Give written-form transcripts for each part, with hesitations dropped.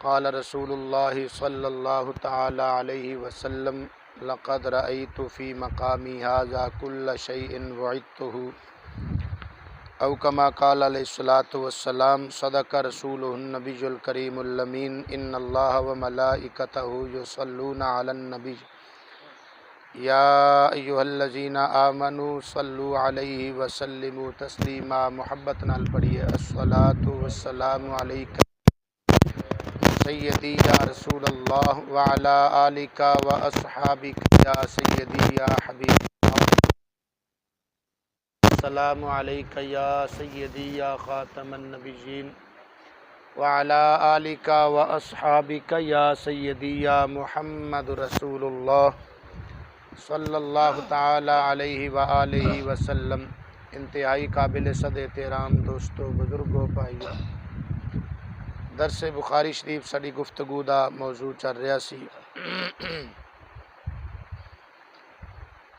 क़ाल रसूलुल्लाहि सल्लल्लाहु तआला अलैहि वसल्लम लक़द रअयतु फ़ी मक़ामी हाज़ा कुल्ल शैइन वअदतुहु औ कमा क़ाल अलैहिस्सलातु वस्सलाम सदक़ रसूलुहुन नबियुल करीमुल अमीन इन्नल्लाह व मलाइकतहु युसल्लूना अलन नबी या अय्युहल्लज़ीना आमनू सल्लु अलैहि व सल्लिमू तस्लीमा। मोहब्बत नाल पढ़िए अस्सलातु वस्सलामु अलैका सय्यदी या रसूल अल्लाह व अला आलिका व अस्हाबिका या सय्यदी या हबीब अस्सलामु अलैका या सय्यदी या खातमन नबिय्यीन व अला आलिका व अस्हाबिका या सय्यदी या मुहम्मद रसूलुल्लाह सल्लल्लाहु ताला अलैहि व आलिहि वसल्लम। इंतहाई काबिल सद एहतराम दोस्तों, बुजुर्गों, भाइयों, दरस बुखारी शरीफ साड़ी गुफ्तगू दा मौजू चल रहा सी।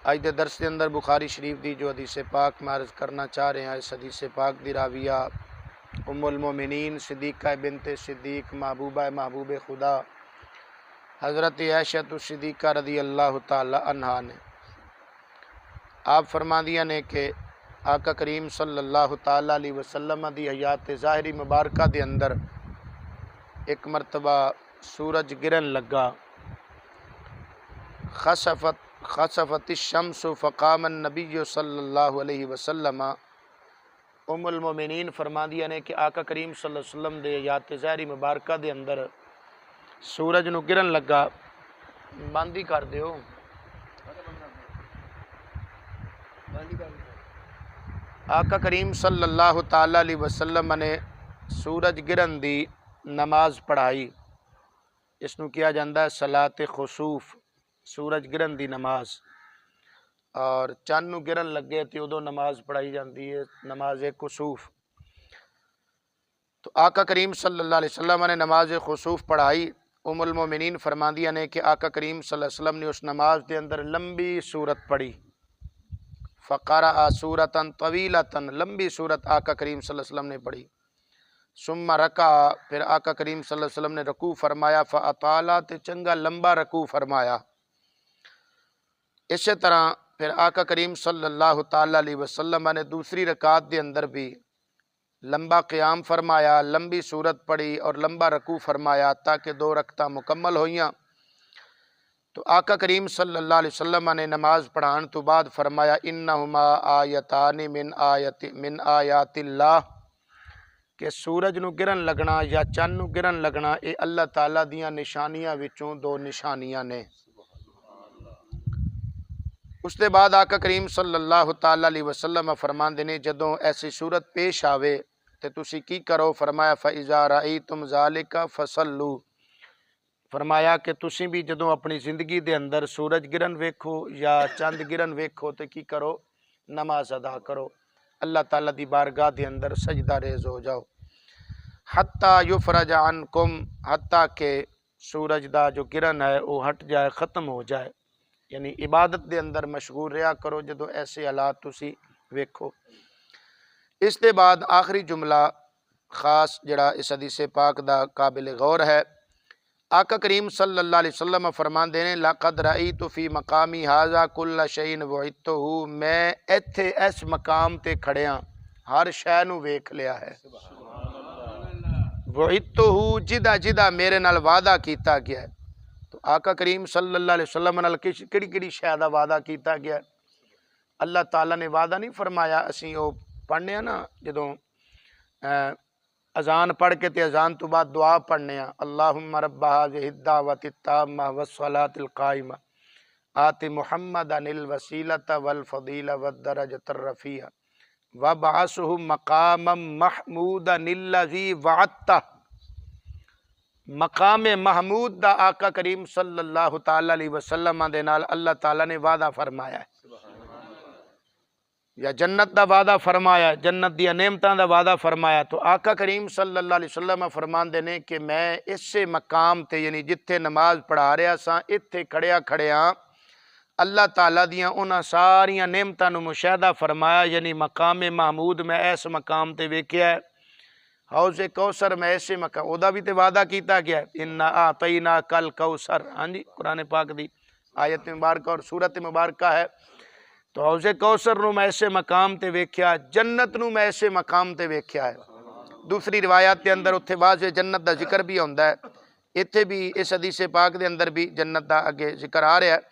अज दे दरस के अंदर बुखारी शरीफ की जो हदीस पाक मारज करना चाह रहे हैं, इस हदीस पाक की राविया उम्मुल मोमिनीन सिद्दीक़ा बिनते सिद्दीक़ महबूबा महबूब खुदा हज़रत आयशा सिद्दीक़ा रदी अल्लाह ताला अन्हा ने आप फरमादियाँ ने कि आका करीम सल्लल्लाहु ताला अलैहि वसल्लम दी हयात ज़ाहिरी मुबारका दे अंदर एक मरतबा सूरज गिरन लगा। खसफत शम्सु फ़क़ाम नबी सल्लल्लाहु अलैहि वसल्लम। उम्मुल मोमिनीन फरमादियाँ ने कि आका करीम सल्लल्लाहु अलैहि वसल्लम दे हयात ज़ाहिरी मुबारका दे अंदर सूरज नूं गिरन लगा। बंद ही कर दिओ। आका करीम सल्लल्लाहु ताला अलैहि वसल्लम ने सूरज गिरन दी नमाज पढ़ाई। इसनूं किया जाता है सलात खुसूफ, सूरज गिरन दी नमाज। और चंद नूं गिरन लगे तो उदों नमाज पढ़ाई जाती है, नमाज खुसूफ। तो आका करीम सल्लल्लाहु अलैहि वसल्लम ने नमाज खुसूफ पढ़ाई। उम्मुल मोमिनीन फरमादियाँ ने कि आका करीम सल्लल्लाहु अलैहि वसल्लम ने उस नमाज के अंदर लंबी सूरत पढ़ी। फ़क़रा सूरतन तवीलतन, लंबी सूरत आका करीम सल्लल्लाहु अलैहि वसल्लम ने पढ़ी। सुम्मा रका, फिर आका करीम सल्लल्लाहु अलैहि वसल्लम ने रकू फरमाया। फ़अताला, ते चंगा लंबा रकू फरमाया। इस तरह फिर आका करीम सल्लल्लाहु ताला अलैहि वसल्लम ने दूसरी रकात के अंदर भी लंबा क़याम फरमाया, लंबी सूरत पढ़ी और लंबा रकू फरमाया ताकि दो रकता मुकम्मल होइयां। तो आका करीम सल्लल्लाहु अलैहि वसल्लम ने नमाज पढ़ाने तो बाद फरमाया इन्नहुमा आयतानि मिन आयातिल्लाह, कि सूरज नूं गिरन लगना या चंद नूं गिरन लगना ये अल्लाह ताला दियां निशानियां विचों दो निशानियां ने। उसके बाद आका करीम सल्लल्लाहु ताला अलैहि वसल्लम फरमांदे ने जदों ऐसी सूरत पेश आवे तो तुसी की करो। फरमाया फ़इज़ा रअयतुम ज़ालिका फसल्लू, फरमाया कि तुसी भी जदों अपनी जिंदगी दे अंदर सूरज गिरन वेखो या चंद गिरन वेखो तो की करो, नमाज अदा करो, अल्लाह ताला दी बारगाह दे अंदर सजदा रेज़ हो जाओ। हत्ता युफरज अनकुम, हत्ता के सूरज दा जो गिरन है वो हट जाए, ख़त्म हो जाए। यानी इबादत दे अंदर मशगूल रहा करो जदों ऐसे हालात तुसी वेखो। इसके बाद आखिरी जुमला खास जड़ा इस हदीस पाक दा काबिल गौर है। आका करीम सल्लल्लाहु अलैहि वसल्लम फरमांदे ने लक़द रअयतु फ़ी मक़ामी हाज़ा कुल्ल शैइन वअदतुहु, मैं इत्थे इस मकाम ते खड़िया हर शै नूं वेख लिया है। वअदतुहु, जिदा जिदा मेरे नाल वादा कीता गया है। तो आका करीम सल्लल्लाहु अलैहि वसल्लम नाल किहड़ी शै दा वादा कीता गया? अल्लाह ताला ने वादा नहीं फरमाया, असीं ओ पढ़ने ना जदों अजान पढ़ के ते अजान तो बाद दुआ पढ़ने अल्लाहुम्मा रब्बा हाज़िहि दावति ताम्मा वस्सलातिल काइमा आति मुहम्मदनिल वसीलता वल फदीला वद दरजतर रफ़िया वबअसहु मक़ामम महमूदनिल्लज़ी वअदता। मकाम महमूद दा आका करीम सल्लल्लाहु ताला अलैहि वसल्लम दे नाल अल्लाह ताला ने वादा फरमाया है, या जन्नत दा वादा फरमाया, जन्नत दी नेमतां दा वादा फरमाया। तो आका करीम सल्लल्लाहु अलैहि वसल्लम फरमांदे ने कि मैं इसे मकाम ते यानी जिथे नमाज पढ़ा रहा सा इत्थे खड़िया खड़िया अल्लाह ताला दियां उन्हां सारियां नेमतां नूं मुशाहदा फरमाया। यानी मकाम महमूद मैं इस मकाम ते वेख्या है, हौज़े कौसर में ऐसे मकाम ओदा भी तो वादा किया गया है, इन्ना आतईना कल कौसर। हाँ जी, कुरान पाक दी आयत मुबारक और सूरत मुबारक है। तो हौज़े कौसर नूं मैं ऐसे मकाम ते वेख्या, जन्नत नूं मैं ऐसे मकाम ते वेख्या है। दूसरी रिवायत के अंदर उत्थे वाज़े जन्नत का जिक्र भी होंदा है, इत्थे भी इस हदीस पाक के अंदर भी जन्नत का अगे जिक्र आ रहा है।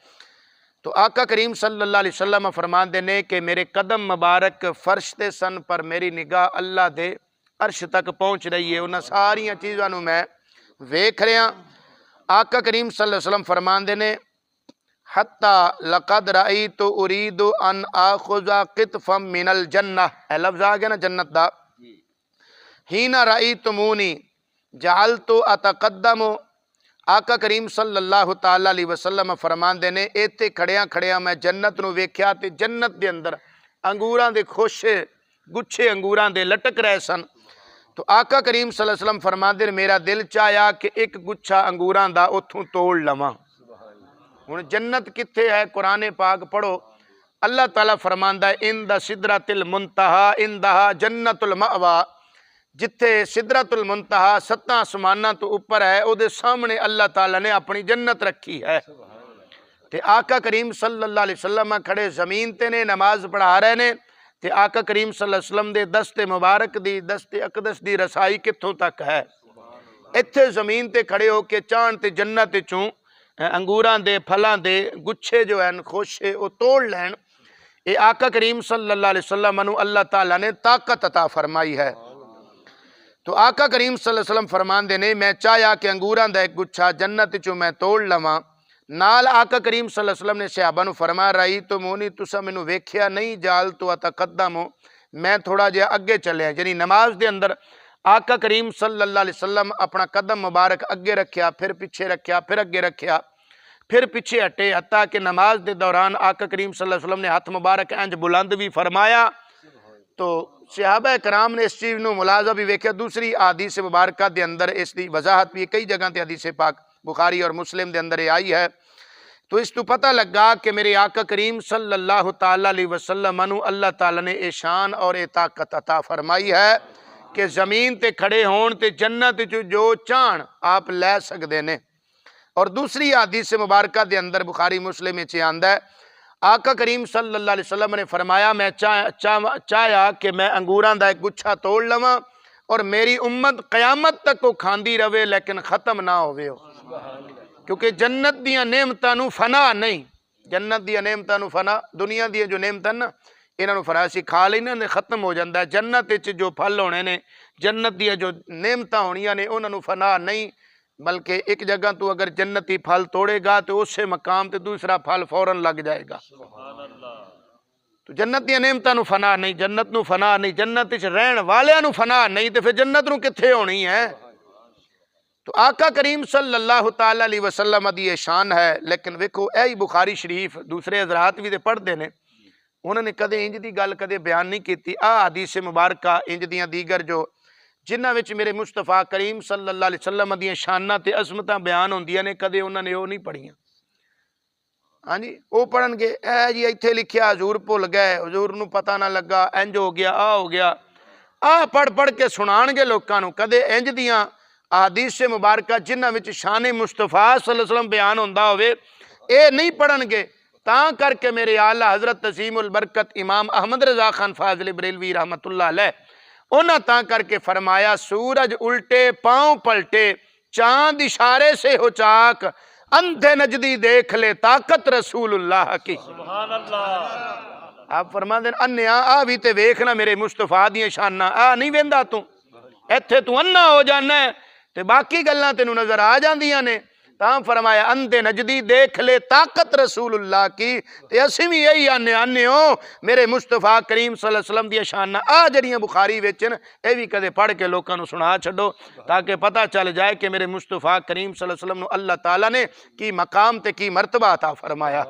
तो आका करीम सल्लल्लाहु अलैहि वसल्लम फरमाते ने कि मेरे कदम मुबारक फर्श ते सन पर मेरी निगाह अल्लाह दे अर्श तक पहुँच रही है। उन्हां सारियां चीज़ां नूं मैं वेख रहा। आका करीम सल्लल्लाहु अलैहि वसल्लम फरमाते ने हत्ता लक़द रअयतु उरीदु अन आखुज़ा क़ितफ़म मिनल जन्नह, ए लफ्ज़ आ गया ना जन्नत दा। हीना रअयतुमूनी जअलतु अतक़द्दमु, आका करीम सल्लल्लाहु तआला अलैहि वसल्लम फरमाते ने इत्थे खड़िया खड़िया मैं जन्नत नूं वेख्या ते जन्नत दे अंदर अंगूरां दे खोशे गुच्छे अंगूरां दे लटक रहे सन। तो आका करीम सल्लल्लाहु अलैहि वसल्लम फरमाते ने मेरा दिल चाया कि एक गुच्छा अंगूरां दा उत्थों तोड़ लवां। हुण जन्नत कित्थे है? कुरान पाक पढ़ो, अल्लाह ताला फरमांदा है इंदा सिदरतिल मुंतहा इंदहा जन्नतुल मअवा। जिथे सिदरतुल मुंतहा सत्तां आसमानां तो उपर है, उहदे सामने अल्लाह ताला ने अपनी जन्नत रखी है। ते आका करीम सल्लल्लाहु अलैहि वसल्लम खड़े जमीन ते ने नमाज पढ़ा रहे ने ते आका करीम सल्लल्लाहु अलैहि वसल्लम दे दस्ते मुबारक दी दस्ते अकदस दी रसाई कित्थों तक है। इत्थे जमीन ते खड़े होके चाहण ते जन्नत चों अंगूरां दे फलां दे गुच्छे जो हैं खोशे वो तोड़ लैन। ये आका करीम सल्लल्लाहु अलैहि वसल्लम नूं अल्लाह ताला ने ताकत अता फरमाई है। तो आका करीम सल्लल्लाहु अलैहि वसल्लम फरमांदे ने मैं चाहया कि अंगूरां दा एक गुच्छा जन्नत चों मैं तोड़ लवां। नाल आका करीम सल्लल्लाहु अलैहि वसल्लम ने सहाबा नूं फरमाया रही तो मोनी तुसा मैनू वेख्या नहीं जाल तो अतकद्दम, मैं थोड़ा जिहा अगे चलिया। यानी नमाज दे अंदर आका करीम सल्लल्लाहु अलैहि वसल्लम अपना कदम मुबारक अगे रखिया, फिर पिछे रखिया, फिर अगे रखिया, फिर पिछे हटे, हत्ता कि नमाज के दौरान आका करीम सल्लल्लाहु अलैहि वसल्लम ने हाथ मुबारक इंज बुलंद भी फरमाया। तो सहाबा कराम ने इस चीज़ को मुलाजा भी वेख्या। दूसरी हदीस मुबारक के अंदर इसकी वजाहत भी कई जगह पर हदीस पाक बुखारी और मुस्लिम के अंदर ये आई है। तो इस तो पता लगा कि मेरे आका करीम सल्लल्लाहु ताला अलैहि वसल्लम नूं अल्लाह ताला ने ए शान और ए ताकत अता फरमाई है कि जमीन ते खड़े होण ते जन्नत जो चाहण आप लै सकते ने। और दूसरी हदीस मुबारक के अंदर बुखारी मुस्लिम में आंदा है आका करीम सल्लल्लाहु अलैहि वसल्लम ने फरमाया मैं चाहया कि मैं अंगूरां दा एक गुच्छा तोड़ लवां और मेरी उम्मत कयामत तक वो खांदी रवे लेकिन ख़त्म ना होवे। क्योंकि जन्नत दियां नेमतां नूं फना नहीं, जन्नत दियां नेमतां नूं फना दुनिया दी जो नेमत ना इन्हां नूं फरासी खा लेना ने खत्म हो जाता है। जन्नत विच जो फल होने ने जन्नत दियां जो नेमतां होणियां ने उन्हां नूं फना नहीं, बल्कि एक जगह तू अगर जन्नती फल तोड़ेगा तो उस मकाम ते दूसरा फल फौरन लग जाएगा। तो जन्नत दी नेमतां नूं फना नहीं, जन्नत नूं फना नहीं, जन्नत विच रहण वालियां नूं फना नहीं, तो फिर जन्नत नूं कित्थे होनी है। तो आका करीम सल्लल्लाहु ताला अलैहि वसल्लम दी ये शान है। लेकिन वेखो यही बुखारी शरीफ दूसरे हजरात भी तो पढ़ते हैं, उन्होंने कदे इंज की गल कदे बयान नहीं की। आ हदीस मुबारक इंज दियां दीगर जो जिन्हां विच मेरे मुस्तफा करीम सल्लल्लाहु अलैहि वसल्लम दी शानां ते अज़मतां बयान होंदियां ने, कदे उन्होंने वो नहीं पढ़ियां। हाँ जी, वो पढ़नगे ए जी इत्थे लिखिया हजूर भुल गए, हजूर नूं पता ना लगा, इंज हो गया, आ हो गया, आ पढ़ पढ़ के सुनाणगे लोकां नूं। कदे इंज दियां हदीस मुबारक जिन्हां विच शान मुस्तफा सल्लल्लाहु अलैहि वसल्लम बयान होंदा होवे ये नहीं पढ़नगे। तां करके मेरे आला हज़रत तसीमुल बरकत इमाम अहमद रज़ा खान फाज़िल बरेलवी रहमतुल्लाह अलैह उन्हां तां करके फरमाया सूरज उल्टे पाँव पलटे चांद इशारे से हो चाक अंधे नजदी देख ले ताकत रसूलुल्लाह की। सुभान अल्लाह। आप फरमाते हैं अन्या आ भी ते वेखना मेरे मुस्तफा दी शाना, आ नहीं वेंदा तू इत्थे तू अन्ना हो जाना है ते बाकी गल्लां तेनू नजर आ जांदियां ने। तां फरमाया अंधे नजदी देख ले ताकत रसूलुल्लाह की। ते असीं भी यही आने हो मेरे मुस्तफा करीम सल्लल्लाहु अलैहि वसल्लम दी शाना आ जड़ियां बुखारी विच न ये भी कदे पढ़ के लोकां नूं सुना छड्डो ताकि पता चल जाए कि मेरे मुस्तफा करीम सल्लल्लाहु अलैहि वसल्लम नूं अल्लाह ताला ने की मकाम ते की मरतबा अता फरमाया।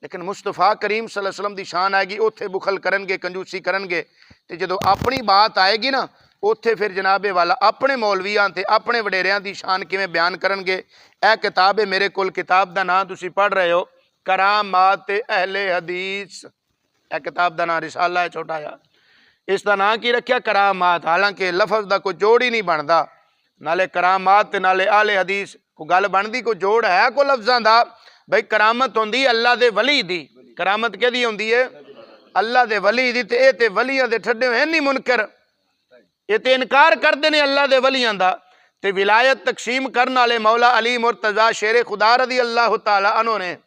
लेकिन मुस्तफा करीम सल्लल्लाहु अलैहि वसल्लम दी शान आएगी उत्थे बुखल करनगे कंजूसी करनगे ते जदों अपनी बात आएगी ना उत्थे फिर जनाबे वाला अपने मौलवियां ते अपने वडेरियां दी शान किवें बयान करनगे। यह किताब है मेरे कोल, किताब का नाम तुसीं पढ़ रहे हो करामात अहले हदीस, यह किताब का नाम रिसाला है छोटा जा। इसका नाम की रखा करामात, हालांकि लफज का कोई जोड़ ही नहीं बनता, नाले करामात ते नाले आले हदीस कोई गल बनती, कोई जोड़ है कोई लफ्जां दा? भाई करामत होंदी अल्लाह दे वली दी, करामत कहदी होंदी है अल्लाह दे वली दी, ते ते वलियां दे ठड्डे है नहीं मुनकर, ये ते इनकार करते हैं अल्लाह दे वलियां दा। ते विलायत तकसीम करने वाले मौला अली मुर्तज़ा शेर खुदा रज़ी अल्लाह तआला अन्हु ने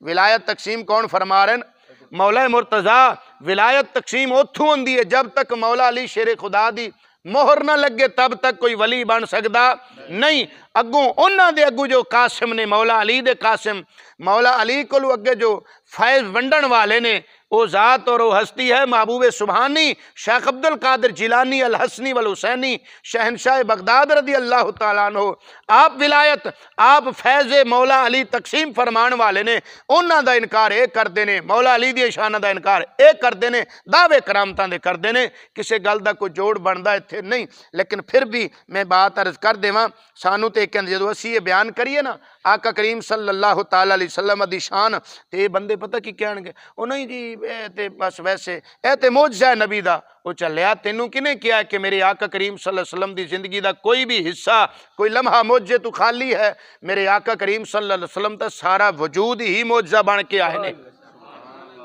विलायत तकसीम कौन फरमा रहे हैं? मौला मुर्तज़ा। विलायत तकसीम उत्थों होंदी है जब तक मौला अली शेर खुदा दी मोहर ना लगे तब तक कोई वली बन सकता नहीं। अगों उन्होंने दे अगू जो कासिम ने, मौला अली दे कासिम, मौला अली को अगे जो फैज़ वंडन वाले ने, वो ज़ात और वो हस्ती है महबूब सुबहानी शेख अब्दुल कादिर जिलानी अल हसनी वल हुसैनी शहनशाह बगदाद रज़ी अल्लाह तआला अन्हु। आप विलायत, आप फैज़ मौला अली तकसीम फरमान वाले ने, उन्हों का इनकार ये करते हैं, मौला अली दी शान का इनकार ये करते हैं, दावे करामतां दे करते हैं, किसी गल का कोई जोड़ बनता इत्थे नहीं। लेकिन फिर भी मैं बात अर्ज कर देवां, सानू तो एक जो असी ये बयान करिए ना आका करीम सल्लल्लाहु तआला अलैहि वसल्लम दी शान, तो ये बंदे पता की कहणगे, ओ नहीं जी ए ते बस वैसे ए ते मौजज़ा है नबी दा। वो चलिया तेनू किने किया कि मेरे आका करीम सल्लल्लाहु अलैहि वसल्लम दी जिंदगी दा कोई भी हिस्सा कोई लम्हा मौजे तू खाली है? मेरे आका करीम सल्लल्लाहु अलैहि वसल्लम दा सारा वजूद ही मौजज़ा बन के आए ने।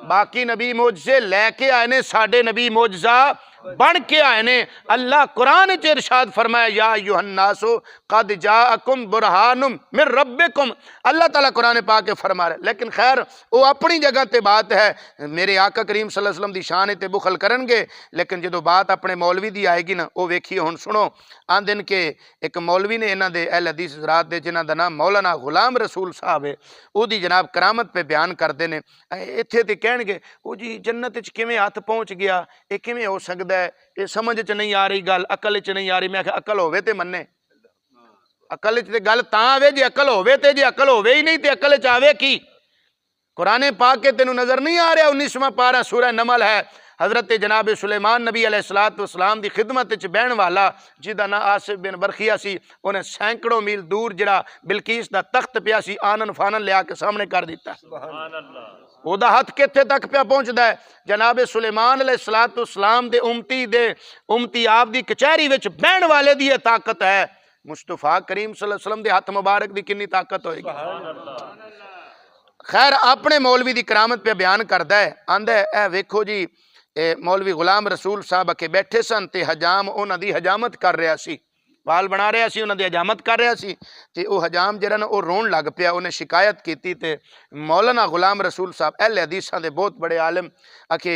बाकी नबी मौजज़े लैके आए ने, साडे नबी मौजज़ा बन के आए ने। अल्लाह कुरान च इरशाद फरमाया या अय्युहन्नासु कद जाअकुम बुरहानुम मिन रब्बिकुम, अल्लाह ताला कुरान पाक के फरमा रहे। लेकिन खैर वो अपनी जगह ते बात है, मेरे आका करीम सल्लल्लाहु अलैहि वसल्लम दी शान ते बुखल करनगे, लेकिन जो बात अपने मौलवी दी आएगी ना वो वेखिए। हुण सुनो, आंदन के एक मौलवी ने इन्हां दे अहल हदीस हज़रात दे जिन्हां दा नाम मौलाना गुलाम रसूल साहब है, उहदी जनाब करामत पे बयान करते हैं। इत्थे ते कहणगे वो जी जन्नत च किवें हथ पहुँच गया, ये किवें हो सकदा है, ये समझ च नहीं आ रही गल, अकल च नहीं आ रही। मैं आख्या अकल होवे ते मन्ने, अकल च ते गल तां आवे जे अकल होवे, ते जे अकल होवे ही नहीं ते अकल च आवे की? कुरान पाक के तेनू नजर नहीं आ रहा? 19वां पारा सूरह नमल है, हज़रत जनाब सुलेमान नबी अलैहिस्सलाम दी खिदमत च बहन वाला जिदा ना आसिफ बिन बरखिया सी, उन्हें सैकड़ों मील दूर जरा बिलकीस दा तख्त पिया सी आनन फानन लिया के सामने कर दिता। ओदा हथ कित्थे तक पिया पहुंचदा है? जनाब सुलेमान अलैहिस्सलाम दे उम्मती आप दी कचहरी विच बहन वाले दी ताकत है। मुस्तफा करीम सल्लल्लाहु अलैहि वसल्लम दे हथ मुबारक दी कितनी ताकत होएगी? खैर अपने मौलवी की करामत पे बयान करता है, आंदा है ए वेखो जी मौलवी गुलाम रसूल साहब अके बैठे सन ते हजाम उन्हां दी हजामत कर रहा सी, वाल बना रहा सी, उन्हां दी हजामत कर रहा सी, ते वो हजाम जिहड़ा ना वो रोन लग पिया। उन्हें शिकायत की ते मौलाना गुलाम रसूल साहब अहले हदीसां दे बहुत बड़े आलिम आके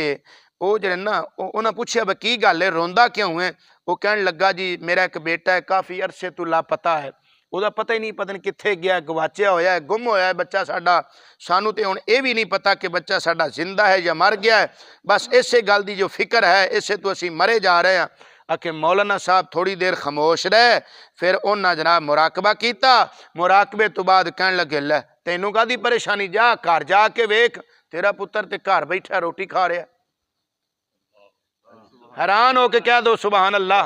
वो जिहड़े ना उन्हें पूछया भाई की गल है, रोंदा क्यों है? वो कहन लगा जी मेरा एक बेटा है काफ़ी अरसे तो लापता है, ਉਹਦਾ पता ही नहीं पता नहीं कित्थे गया, गवाचिया होया है, गुम होया है बच्चा साडा, सानू तो हुण ये भी नहीं पता कि बच्चा साडा जिंदा है या मर गया है, बस इसे गल की जो फिक्र है इसे तो असी मरे जा रहे हैं। आके मौलाना साहब थोड़ी देर खामोश रहे, फिर उन्हें जनाब मुराकबा किया, मुराकबे तो बाद कहन लगे लै तैनू काहदी परेशानी, जा घर जाके वेख तेरा पुत्र तो घर बैठा रोटी खा रहा। हैरान होके कह दो सुभान अल्लाह,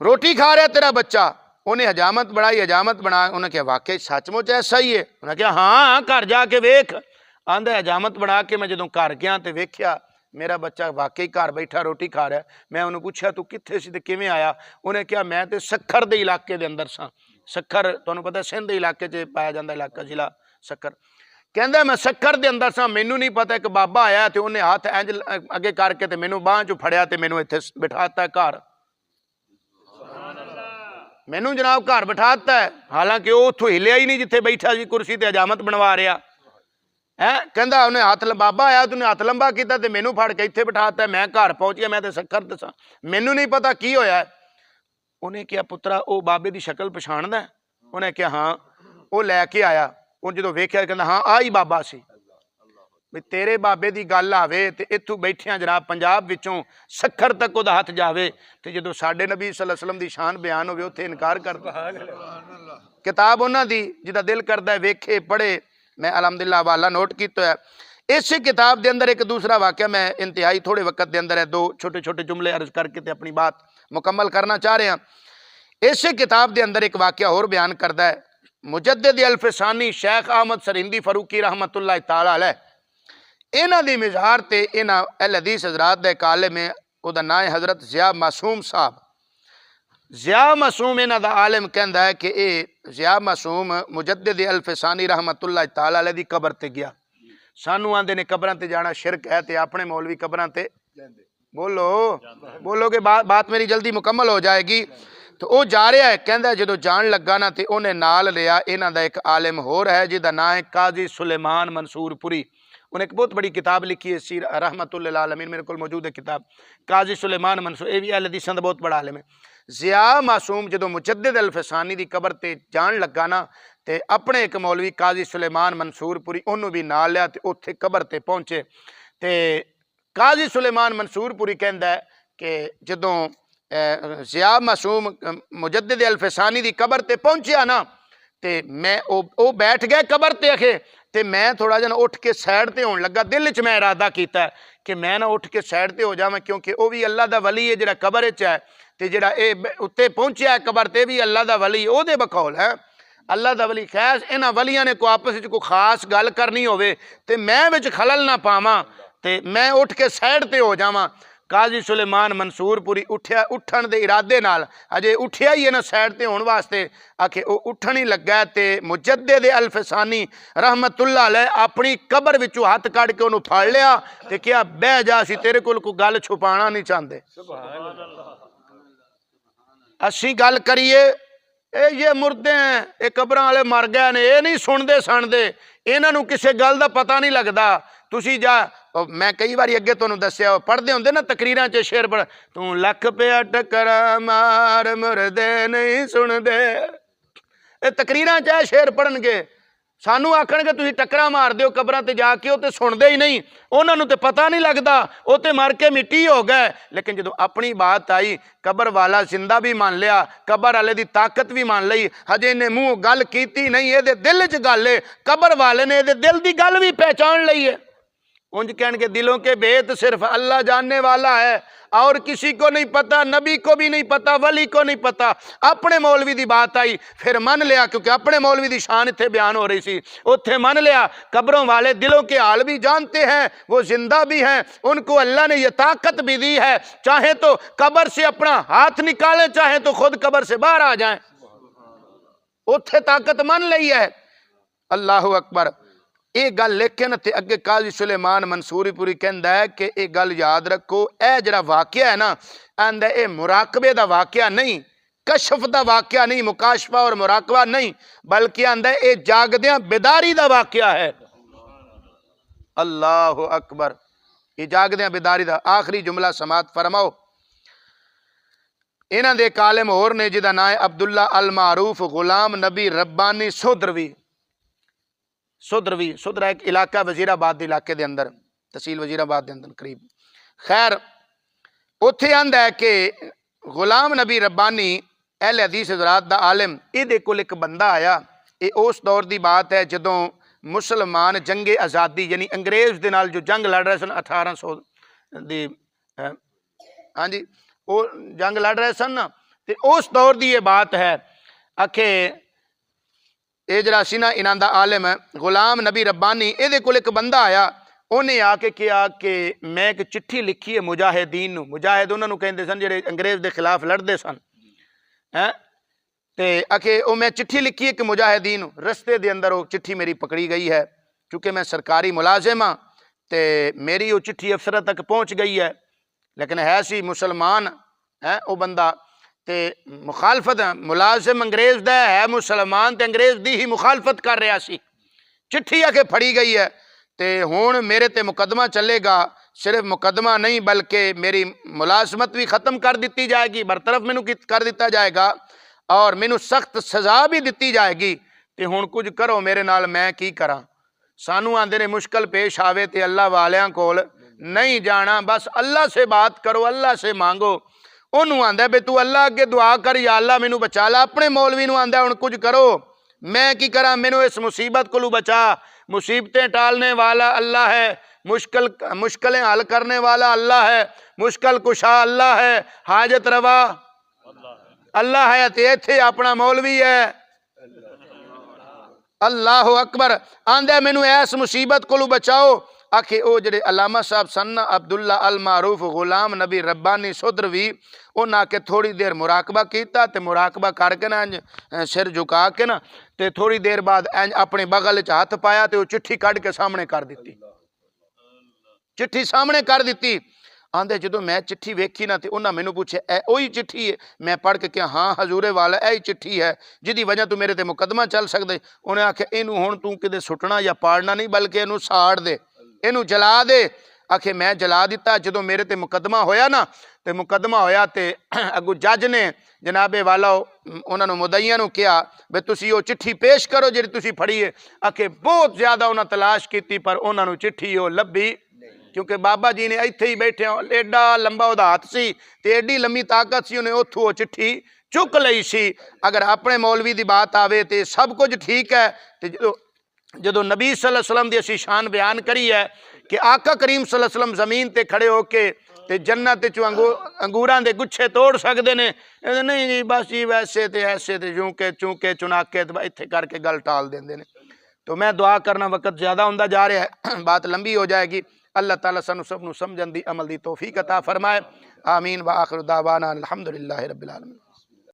रोटी खा रहा तेरा बच्चा। उन्हें हजामत बढ़ाई, हजामत बना, उन्हें कहा वाकई सचमुच ऐसा ही है? उन्हें कहा हाँ घर जाके वेख। आंदा हजामत बना के मैं जो घर गया तो वेख्या मेरा बच्चा वाकई घर बैठा रोटी खा रहा। मैं उन्होंने पूछा तू कित्थे सी ते किवें आया? उन्हें कहा मैं तो सखर के इलाके के अंदर सा। सखर तुहानूं पता सिंध के इलाके च पाया जाता इलाका जिला सखर। कहंदा मैं सखर के अंदर सा, मैनू नहीं पता एक बाबा आया तो उन्हें हाथ इंज अगे करके तो मैनू बांह चों फड़िया तो मैनू इत्थे बिठाता घर, मैनू जनाब घर बिठाता है, हालांकि वो उतों हिलिया ही नहीं जिथे बैठा सी कुर्सी ते हजामत बनवा रहा है। कहता उन्हें हाथ बाबा आया तो उन्हें हाथ लंबा किया तो मैनू फड़ के इत्थे बिठाता है, मैं घर पहुंच गया, मैं तो सखर ते सा, मैनू नहीं पता की होया। उन्हें कहा पुत्रा वो बाबे की शक्ल पछाणदा? उन्हें कहा हाँ। वो लैके आया, वो जो वेख्या कहता हाँ आ ही बाबा सी। भी तेरे बाबे की गल आवे तो इत्थों बैठिया जनाब पंजाब विचों सखर तक वह हथ जावे, तो जो साडे नबी सल्लल्लाहु अलैहि वसल्लम की शान बयान होवे उत्थे इनकार कर। किताब उन्हां दी जिहदा दिल करदा है वेखे पढ़े, मैं अलहमदुलिल्लाह हवाला नोट किया है। इस किताब के अंदर एक दूसरा वाक़या मैं इंतहाई थोड़े वक्त के अंदर है दो छोटे छोटे जुमले अर्ज करके ते अपनी बात मुकम्मल करना चाह रहे हैं। इस किताब के अंदर एक वाक़या होर बयान करता है। मुजद्दिद अल-फ़सानी शेख अहमद सरिंदी फ़ारूकी रहमतुल्लाह ताला अलैह इन्हां दी मिज़हार ते इन्हां अहले हदीस हज़रात दा एक आलिम है, उहदा नाम है हज़रत ज़िया मासूम साहब। ज़िया मासूम इन्हां दा आलिम कहंदा है कि ये ज़िया मासूम मुजद्दिद अल-फ़सानी रहमतुल्लाह तआला अलैह दी कबर ते गया। सानू आंदे ने कबरां ते जाना शिरक है, ते अपने मौलवी कबरां ते बोलो बोलोगे बात मेरी जल्दी मुकम्मल हो जाएगी। तो वह जा रहा है, कहता जो जान लगा ना तो उन्हें नाल लिया इन्हां दा एक आलिम होर है जिहदा नाम है काजी सुलेमान मंसूरपुरी। उन्हें एक बहुत बड़ी किताब लिखी है सीर रहमतुल्लिल आलमीन, मेरे को मौजूद है किताब काजी सुलेमान मंसूर, ये भी अहले हदीसां दा बहुत बड़ा आलिम है। ज़िया मासूम जो मुजद्दिद अल-फ़सानी की कबर ते जान लगा ना तो अपने एक मौलवी काजी सुलेमान मंसूरपुरी उन्होंने भी नाल लिया तो उत्थे कबर ते पहुँचे। तो काजी सुलेमान मंसूरपुरी कहता है कि जदों ज़िया मासूम मुजद्दिद अल-फ़सानी की कबर ते पहुँचा ना तो मैं वो बैठ गए कबर ते अखे, तो मैं थोड़ा जिहा उठ के साइड ते होने लगा। दिल च मैं इरादा किया कि मैं ना उठ के साइड ते हो जावां, क्योंकि वह भी अल्लाह दा वली है जिहड़ा कबर च है, तो जिहड़ा ये उत्ते पहुँचा है कबर ते भी अल्लाह दा वली ओहदे बकौल है, अल्लाह दा वली। खैर इन्हां वलियां ने कोई आपस में कोई खास गल करनी होवे ते मैं विच खलल ना पावां, तो मैं उठ के साइड ते हो जावां। काजी सुलेमान मंसूरपुरी उठ्या, उठण दे इरादे नाल अजे उठिया ही है ना साइड ते होने वास्ते, आखे वो उठण ही लगा तो मुजद्दिद अल-फ़सानी रहमतुल्लाह अलैह अपनी कबर विचों हाथ कढ़ के उन्होंने फड़ लिया तो क्या बह जा, असीं तेरे कोल कोई गल छुपाना नहीं चाहते, असीं गल करिए ये मुर्दे हैं, ये कबरां वाले मर गए ने, ये नहीं सुनते सनते, इन्हां नूं किसी गल दा पता नहीं लगता। तुसी जा मैं कई बार अगे तुहानूं दस्सिया पढ़ते होंदे ना तकरीरां च शेर पढ़, तू लख पिया टकरा मार मुर्दे नहीं सुनदे, ये तकरीरां च है शेर पढ़नगे। सानू आखणगे तुसीं टकरा मार दिओ कबरां ते जाके, वो तो सुनते ही नहीं, उन्होंने तो पता नहीं लगता, वो तो मर के मिट्टी हो गए। लेकिन जो अपनी बात आई कबर वाला जिंदा भी मान लिया, कबर वाले की ताकत भी मान ली, हजे इन्हें मूँह गल की नहीं, ये दिल च गल है, कबर वाले ने ये दिल की गल भी पहचान ली है। उंज कहने दिलों के भेद सिर्फ अल्लाह जानने वाला है, और किसी को नहीं पता, नबी को भी नहीं पता, वली को नहीं पता। अपने मौलवी की बात आई फिर मन लिया, क्योंकि अपने मौलवी की शान इत्थे बयान हो रही सी, उत्थे मन लिया कब्रों वाले दिलों के हाल भी जानते हैं, वो जिंदा भी हैं, उनको अल्लाह ने यह ताकत भी दी है, चाहे तो कब्र से अपना हाथ निकाले, चाहे तो खुद कब्र से बाहर आ जाए, उत्थे ताकत मन ली है। अल्लाहु अकबर। ये गल लेकिन ते अगे काजी सुलेमान मंसूरपुरी कहता है कि ये गल याद रखो, यह जरा वाकया है ना, आंदा ये मुराकबे का वाकया नहीं, कशफ का वाकया नहीं, मुकाशफा और मुराकबा नहीं, बल्कि आंदा ये जागदियां बेदारी का वाकया है। अल्लाह अकबर। ये जागदियां बेदारी का आखिरी जुमला समात फरमाओ। इन्हां दे एक आलिम होर ने जिहदा नाम है अब्दुल्ला अल मारूफ गुलाम नबी रब्बानी सुधरवी। सुधरा एक इलाका वजीराबाद इलाके के अंदर, तहसील वजीराबाद के अंदर करीब। खैर उत्थे आंदा है कि गुलाम नबी रब्बानी अहले हदीस हज़रात दा आलिम, इहदे कोल एक बंदा आया, ये उस दौर की बात है जदों मुसलमान जंगे आज़ादी यानी अंग्रेज़ दे नाल जो जंग लड़ रहे सन 1800 दी, हाँ जी वो जंग लड़ रहे सन ना, तो उस दौर की ये बात है। आखे ये जरा सी ना इन्हां दा आलिम है गुलाम नबी रब्बानी, ये कोल एक बंदा आया, उन्हें आके कहा कि मैं एक चिट्ठी लिखी है मुजाहिदीन नूं, मुजाहिद उन्होंने कहते सन जिहड़े अंग्रेज़ के खिलाफ लड़ते सन हैं, तो आखे वो मैं चिट्ठी लिखी है कि मुजाहिदीन नूं, रस्ते के अंदर वो चिट्ठी मेरी पकड़ी गई है, क्योंकि मैं सरकारी मुलाजिम हाँ, तो मेरी वो चिट्ठी अफसर तक पहुँच गई है, लेकिन है सी मुसलमान है वो बंदा, ते मुखालफत मुलाजिम अंग्रेज़ दा है, मुसलमान ते अंग्रेज़ दी ही मुखालफत कर रहा सी, चिट्ठी आके फड़ी गई है, तो हुण मेरे ते मुकदमा चलेगा, सिर्फ मुकदमा नहीं बल्कि मेरी मुलाजमत भी ख़त्म कर दी जाएगी, बरतरफ मैनू कर दिता जाएगा और मैनू सख्त सज़ा भी दी जाएगी, तो हुण कुछ करो मेरे नाल, मैं की करा। सानू आंदे ने मुश्किल पेश आवे तो अल्लाह वालियां कोल नहीं जाना, बस अल्लाह से बात करो, अल्लाह से मांगो। उन्होंने आंदा बे तू अल्लाह अगे दुआ कर, या अल्लाह मैनू बचा ला। अपने मौलवी नूं आंदा हुण कुछ करो, मैं की करा, मैनू इस मुसीबत को बचा, मुसीबतें टालने वाला अल्लाह है, मुश्किलें हल करने वाला अल्लाह है, मुश्किल कुशा अल्लाह है, हाजत रवा अल्लाह है, ते इत्थे अपना मौलवी है। अल्लाह अकबर। आंदा मैनू इस मुसीबत को बचाओ, आखे ओ जेडे अलामा साहब सन्ना अब्दुल्ला अल मारूफ गुलाम नबी रब्बानी सुधरवी उन्हें आके थोड़ी देर मुराकबा किया तो मुराकबा करके ना इंज सिर झुका के ना तो थोड़ी देर बाद इंज अपने बगल च हाथ पाया तो चिट्ठी कढ़ के सामने कर दी, चिट्ठी सामने कर दी। आंदे जो मैं चिट्ठी वेखी ना तो उन्हें मैनू पूछे ए वही चिट्ठी है? मैं पढ़ के क्या हाँ हजूरे वाला यही चिट्ठी है जिदी वजह तू मेरे ते मुकदमा चल सकते। उन्हें आख्या इनू हुण तू किते सुटना या पाड़ना नहीं बल्कि इनू साड़ दे, इनू जला दे। आखे मैं जला दिता। जो मेरे ते मुकदमा होया ना तो मुकदमा होया तो अगू जज ने जनाबे वाला उन्होंने मुदईया नू कहा भी तुसी वो चिट्ठी पेश करो जी तुसी फड़ी है। आखे बहुत ज्यादा उन्हें तलाश की पर उन्होंने चिट्ठी वो लभी, क्योंकि बाबा जी ने इत्थे ही बैठे एडा लंबा उहदा हाथ सी ते एडी लंबी ताकत सी, उन्हें उत्थों वो चिट्ठी चुक लई सी। अगर अपने मौलवी की बात आवे तो सब कुछ ठीक है। तो जो नबी सल्लल्लाहु अलैहि वसल्लम की असी शान बयान करी है कि आका करीम सल्लल्लाहु अलैहि वसल्लम जमीन ते खड़े होके ते जन्नत चो अंगूरां दे गुच्छे तोड़ सकते हैं, नहीं जी बस जी वैसे तो ऐसे तो यूंके चूंके चुनाके तो इत्थे करके गल टाल देंदे ने। तो मैं दुआ करना वक्त ज़्यादा होंदा जा रहा है, बात लंबी हो जाएगी। अल्लाह ताला सानू सब नू समझण दी अमल दी तौफीक अता फरमाए। आमीन व आखिर दावाना अल्हम्दुलिल्लाहि रब्बिल आलमीन।